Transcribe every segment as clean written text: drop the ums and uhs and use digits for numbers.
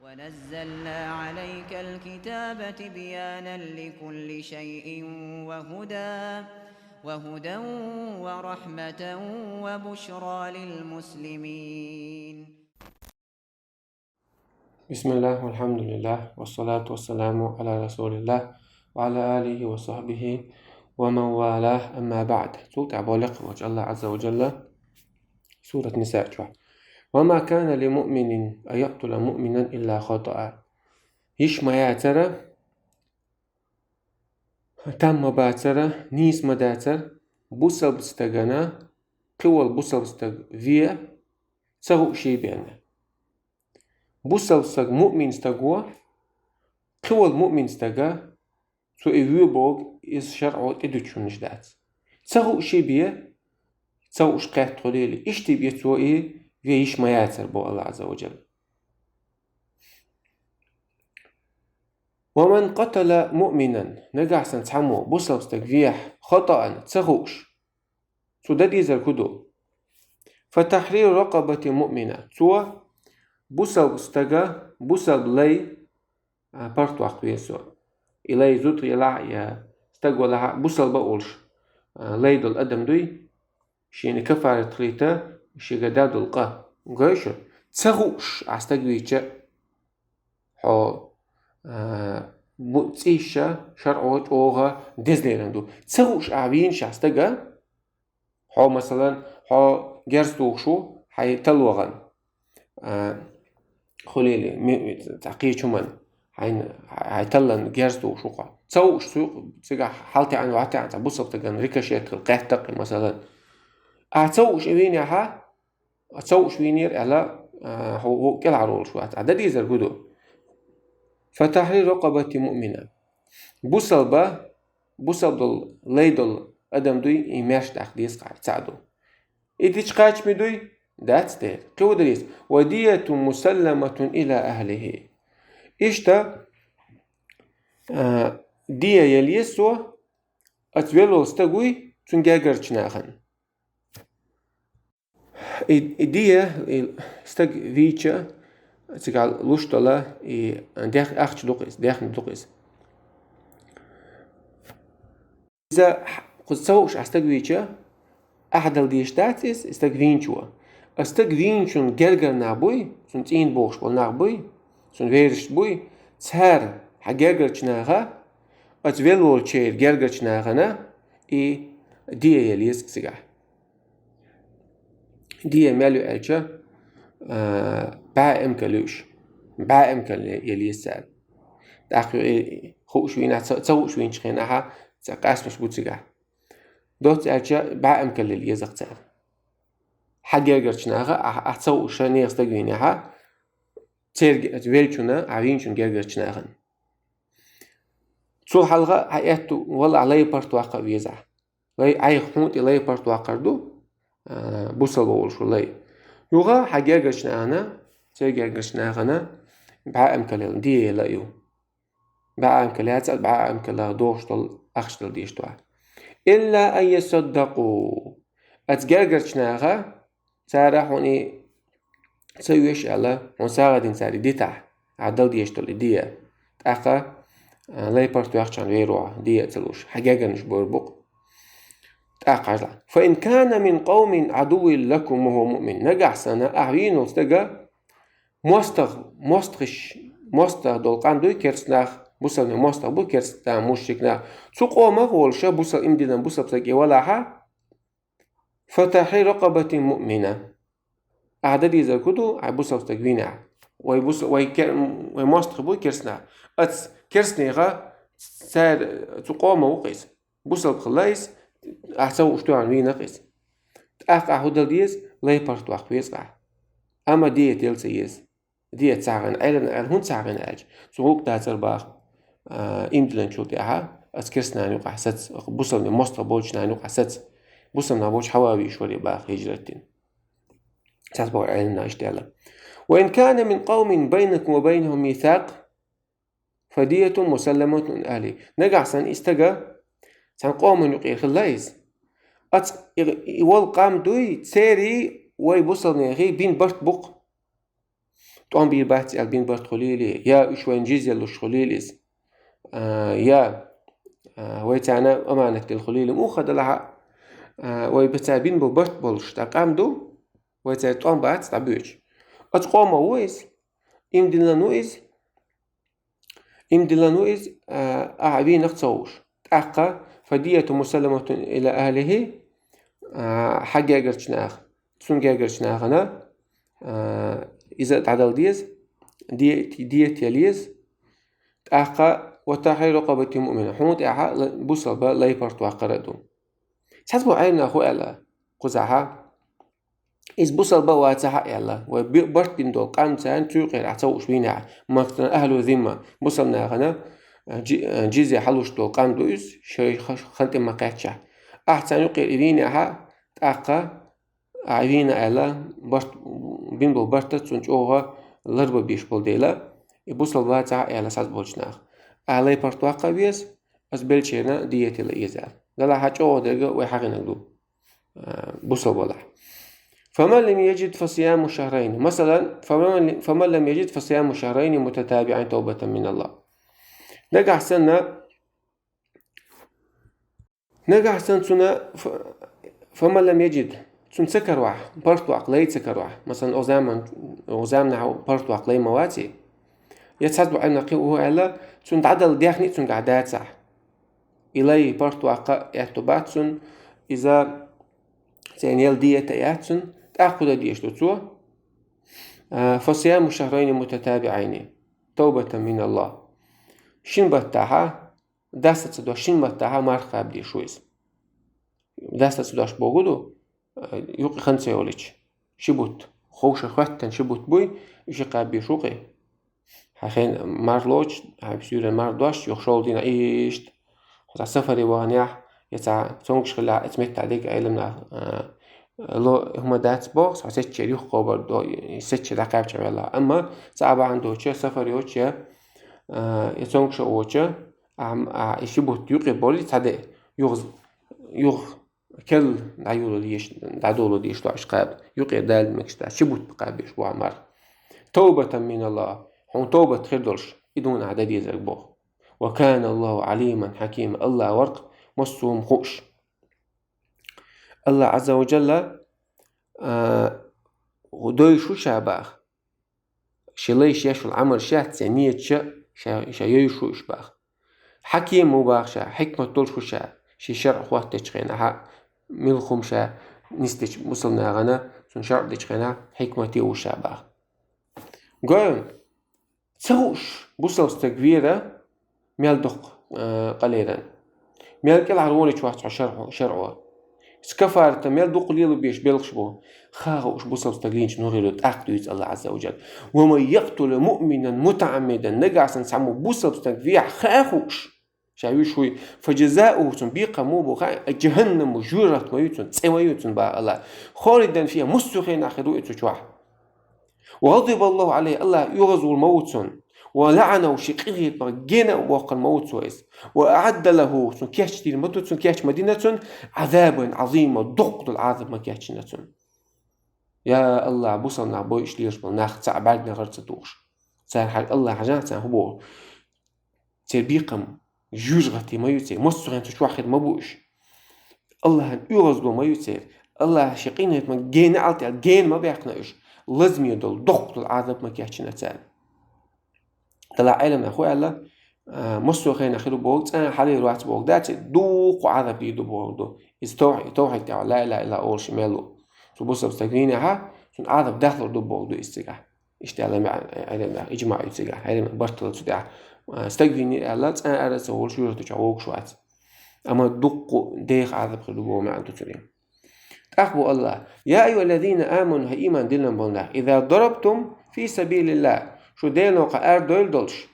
ونزلنا عليك الكتاب تبيانا لكل شيء وهدى ورحمة وبشرى للمسلمين. بسم الله والحمد لله والصلاة والسلام على رسول الله وعلى آله وصحبه ومن والاه. أما بعد، سورة عبالق وجه الله عز وجل سورة نساء شوى. وما كان لمؤمن أن يقتل مؤمنا إلا خطأ. يش ما يعترى تم باترى نيس مداتر بوسل بستغنا قوال بوسل بستغ فيا سغو شي بيانا بوسل بستغ مؤمن استغوا قوال مؤمن استغا سو إيوبوغ إز شرعوت إدوشونش دات سغو شي بيا سغو شقات قليلي إشتي بيتو ويش ما يعتر بو الله عز وجل. ومن قتل مؤمنا نجحسن تحمو بوسل بستغ فيح خطأ تسغوش سو دا ديزر كدو فتحرير رقبة مؤمنة سو بوسل بستغا بوسل لي بارتو أخويسو إلي زوت يلع يا استغوا لها بوسل بقولش لي دول أدم دوي شيني كفار تريتا شي قداد القا غيشو تسغوش عستغويتش حو بوتسيشا شرعوت أوغا ديزليرندو تسغوش أعبين شاستغا حو مثلا حو جرستوشو حي تلوغن خليلي تعقيد شمان حي تلن جرستوشو قا تسوش سوق تسيقا حالتي عن وعتي عن تبصب تغن ريكاشيت القاحتق مثلا تسوش ويني ها تسوش وينير على هو كل عرول شو عدد ديزر قدو فتحرير رقبة مؤمنة بوصل دول ليدل أدم دوي إيماش تحديث قاعد تساعدو إديش قاعد مدوي that's there كودريس ودية مسلمة إلى أهله إشتا دية يليسو أتولو استقوي تنجاجر چناخن دية استق فيتشا تقال لوشتلا داخل أخش دوقيس إذا قد سوش أستقويتشا أحدل ديشتاتيس استقوينشوا استقوينشون جرجر نابوي سون تين بوش بول نابوي سون ويرش بوي تسهر حجرجر چناغا أتولول چير جرجر چناغنا دية يليس سيقا دية مالو ألچا باعم كلوش باعم كل يليس سال داخل خوش وين تسوش وين شخينها تقاس مش بوتسيقا دوت ألچا باعم كل يليزق سال حاجة قرشناها أتسوش نيخ تقوينها تير ويلچونا عوينچون قرشناهن سو حلقة حياتو والله علي بارتو عقا ويزع لي عي خموت إلي بارتو عقردو بوصل بول شو لي يوغا حاجة قرشناهنا تير قرشناهنا باعم كل دي يلايو باعم كل هاتسال باعم كل دوشتل أخشتل ديشتوها إلا أن يصدقوا أتجرجرشناها سارة هوني تسويش على ونسارة دين ساري ديتا عدل ديشتل ديا تأخا لا يبرتو يخشان ويروع ديا تلوش حقاقا نشبور بق تأخا فإن كان من قوم عدو لكم وهو مؤمن نجح سنة أعينو استجا مستغ دولقان دوي كرسناخ بوسل مستغ بو كرسنا مشركنا سوقو مغولشا بوسل امدنا بوسل بسكي ولاها فتحرير رقبة مؤمنة أعداد يزركدو عي بوسل بسكينا وي مستغ بو كرسنا أتس كرسنيغا سار سوقو موقيس بوسل بخلايس أحسو اشتو عن وينا قيس أهدل ديز لا يبرتو أخويس أما دية يلسيز دية تساغن أيضا هون تساغن أج سوق داتر باخ إمدلن شوتيها أسكرسنا نوقع ستس بوصل مستر بولش نوقع ستس بوصل نابوش حواوي شوري باخ هجرتين تسبع علمنا اشتغل. وإن كان من قوم بينكم وبينهم ميثاق فدية مسلمة من أهله نقع سن استجا سن قوم يقير خلايز يول قام دوي تسيري وي بوصل نيغي بين برت بق طعم بير بات البين برت خليلي يا شوين جيزي لوش خليليز يا ويتعنا أمانة الخليل مو خد لها ويبتعبين ببرت بولش تقام دو ويتعطون بات تعبيج أتقوم ويز إمدلانويز أعبين نقصوش أقا فدية مسلمة إلى أهله حاجة قرشناخ تسون قرشناخنا إذا تعدل ديز ديت يليز أقا وتحرير رقبة مؤمنة حمود إعها بوصل لا يبرت وقردو سحسبوا عيننا أخو ألا قزعها إذ بوصل واتها ألا وبرت بندو قام تان تيقير عتوش بينا مقتنا أهل ذمة بوصلنا غنا جيزي حلوش دو قام دويس شي خنت مقاتشة أحسن يقير إبينها أقا عيبينا ألا برت بندو برتت سنجوها لربا بيش بولديلا بوصل واتها ألا ساز بولشناخ ألا يبرت وقبيس أز بلشينا ديتي لإيزال لا حاجة درجة ويحقنا دو بوصل ولا فمن لم يجد فصيام شهرين مثلا فمن لم يجد فصيام شهرين متتابعين توبة من الله نجح سنة فمن لم يجد سن سكر واحد برتو عقلي سكر واحد مثلا أوزامنا برتو عقلي مواتي يتحسب عنا قوه على سن تعدل ديخني سن قعدات صح إلي برتو عقا يعتباتسن إذا سينيل ديتا ياتسن تأخذ ديش تسوى فصيام شهرين متتابعين توبة من الله شن بتاعها دست صدوا شن بتاعها مرخى بدي شويس دست صداش بوجودو يوقي خمسة يوليش شبوت خوش خواتن شبوت بوي يش قابي شوقي حين مارلوش هبسير ماردوش يخشول دينا إيشت خذ سفري وانيح يتع تونكش خلا اتمت عليك علمنا لو هما دات بوكس حسيت شريخ قبر دو ست رقاب شغله اما صعب عنده چه سفري او چه يتونكش او چه يشبوت يقي بولي تاده يغ كل دعيولو ديش تو عشقاب يقي دال مكشتا شبوت بقابيش بو عمر توبة من الله هون توبة خيردولش يدون عدد يزرق بوخ وكان الله عليما حكيما الله ورق مصوم خوش الله عز وجل ودوي شو شاباخ شليش يشو العمر شاه سنية شا يشو إشباخ حكيم مباخ شا حكمة طول شا شي شرع خوات تشخينها ملخم شا نستش وصلنا غنا سن شرع تشخينها حكمتي وشاباخ قوم تسوش بوصل استكبيرة ميال دق قليلا ميال كل عروني شوات شرعه سكفارت ميال دق قليل بيش بيلقش بو خاغوش بوصل استقلينش نغيرو تأقدو الله عز وجل ومن يقتل مؤمنا متعمدا نقعسن سعمو بوصل استقفيع خاغوش شاوي شوي فجزاؤه تنبيق موبو جهنم وجورت ميوتن تسويوتن با الله خالدا فيها مستخين آخرو اتشوح وغضب الله عليه الله يغزو الموتن ولعنه شقيقه بغينا وقع الموت سويس وأعد له سنكيش تير مدو سنكيش مدينة عذابا عظيما ضغط العذاب مكيش نتن يا الله بوصلنا بويش ليش بالناخ تعبالنا غير تدوش سار حق الله حاجات هو تبيقم جوجغتي ما يصير مصرين تشواخد ما بوش الله يغزو ما يصير الله شقيقه من جين عالتي الجين ما بيقناش لازم يدل ضغط العذاب مكيش نتن طلع علم أخوي الله مصر خينا خيرو بوقت أنا حالي روحت بوقت دات دوق وعذاب يدو بوقت توحي تعالى لا إله إلا أول شماله تبص بستقرينها سن عذاب داخل دو بوقت استجاه اشتغل مع علم إجماع استجاه علم برتل تدع استقريني الله أنا أرس أول شو تجاوب شوات أما دوق ديخ عذاب خيرو بوقت ما عنده تريم أخبو الله يا أيها الذين آمنوا هإيمان دلنا بالله إذا ضربتم في سبيل الله شو دينو قار دولش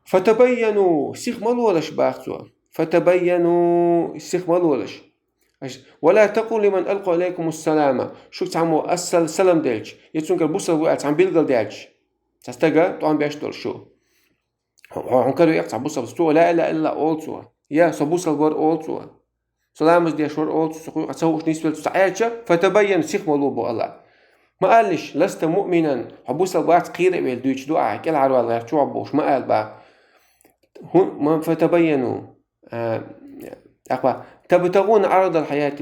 فتبينوا سيخ مالولش باختوا فتبينوا سيخ مالولش ولا تقول لمن ألقى عليكم السلام شو تعمو أسل سلام ديلش يتسون بوصل وقت عم بيلقل ديلش تستقى طعم بيشتول شو هنكروا يقطع بوصل بستوى لا إلا إلا أولتوا يا سبوصل ور أولتوا سلامز ديش ور أولتوا سقوي قتسوش نسبة تسعيشة فتبين سيخ مالو بو الله ما قالش لست مؤمنا حبوس البعض قير بيل دويش دعاء كل عروة غير شو عبوش ما قال بقى هم فتبينوا أقوى تبتغون عرض الحياة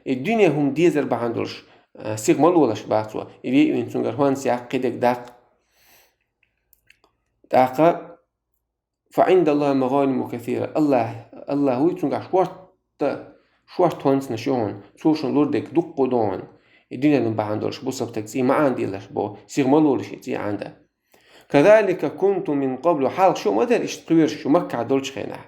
الدنيا هم ديزر بعندلش سيغ ملولش بعثوا يبي إنسان هون سياق قدك داق فعند الله مغانم كثيرة الله هو يتسنع شوات هونس نشون سوشن لوردك دقو دون الدنيا نبعندلش بوصفتك زي ما عنديلش بو سيغ ملولش زي عنده كذلك كنت من قبل حال شو مدر اشتقير شو مكة عدولش خينا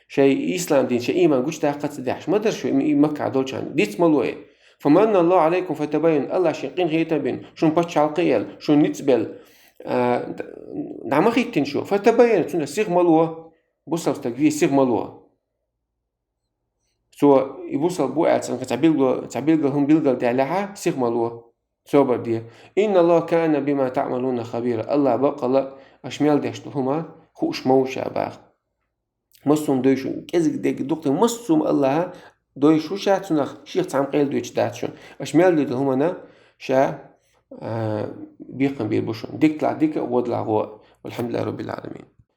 شيء إسلام دين شيء إيمان قوش تاقت سداحش مدر شو مكة عدولش عن ديت ملوه فمن الله عليكم فتبين الله شيقين غيتا بين شو نبتش عالقيل شو نتبل نعم خيتين شو فتبين شو سيغ ملوه بوصل تكفيه سيغ ملوه سو يبوصل بوعد سنك تعبيلغ هم بيلغل تعليها سيغ ملوه صبر دي إن الله كان بما تعملون خبيرا الله بقى أشمال ديشتو هما خوش موشا باغ مصوم دويشو كزك ديك دكتور مصوم الله دويشو شا تنخ شيخ تعم قيل دويش داتشون أشمال دي هما نا شا بيقن بيربوشون ديك طلع ديك ودلع هو والحمد لله رب العالمين.